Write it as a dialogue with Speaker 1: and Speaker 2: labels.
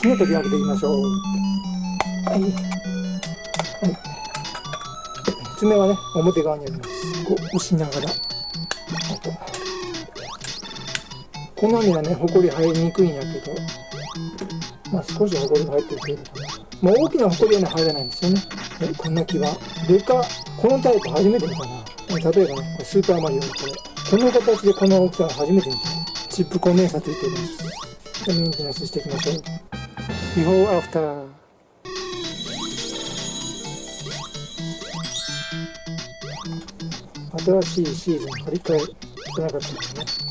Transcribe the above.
Speaker 1: 爪取り上げていきましょう。はい、はい、爪はね表側にあります。こう押しながら、あと粉にはねほこり入りにくいんやけど、まあ少しほこりが入ってるけど、まあ大きなほこりはね入らないんですよね。こんな木はでか、このタイプ初めて見たな。例えばね、これスーパーマリオのこの形でこの大きさは初めて見た。チップコンデンサついています。メンテナンスしていきましょう。ビフォーアフター。新しいシーズン張り替えしてなかったんですね。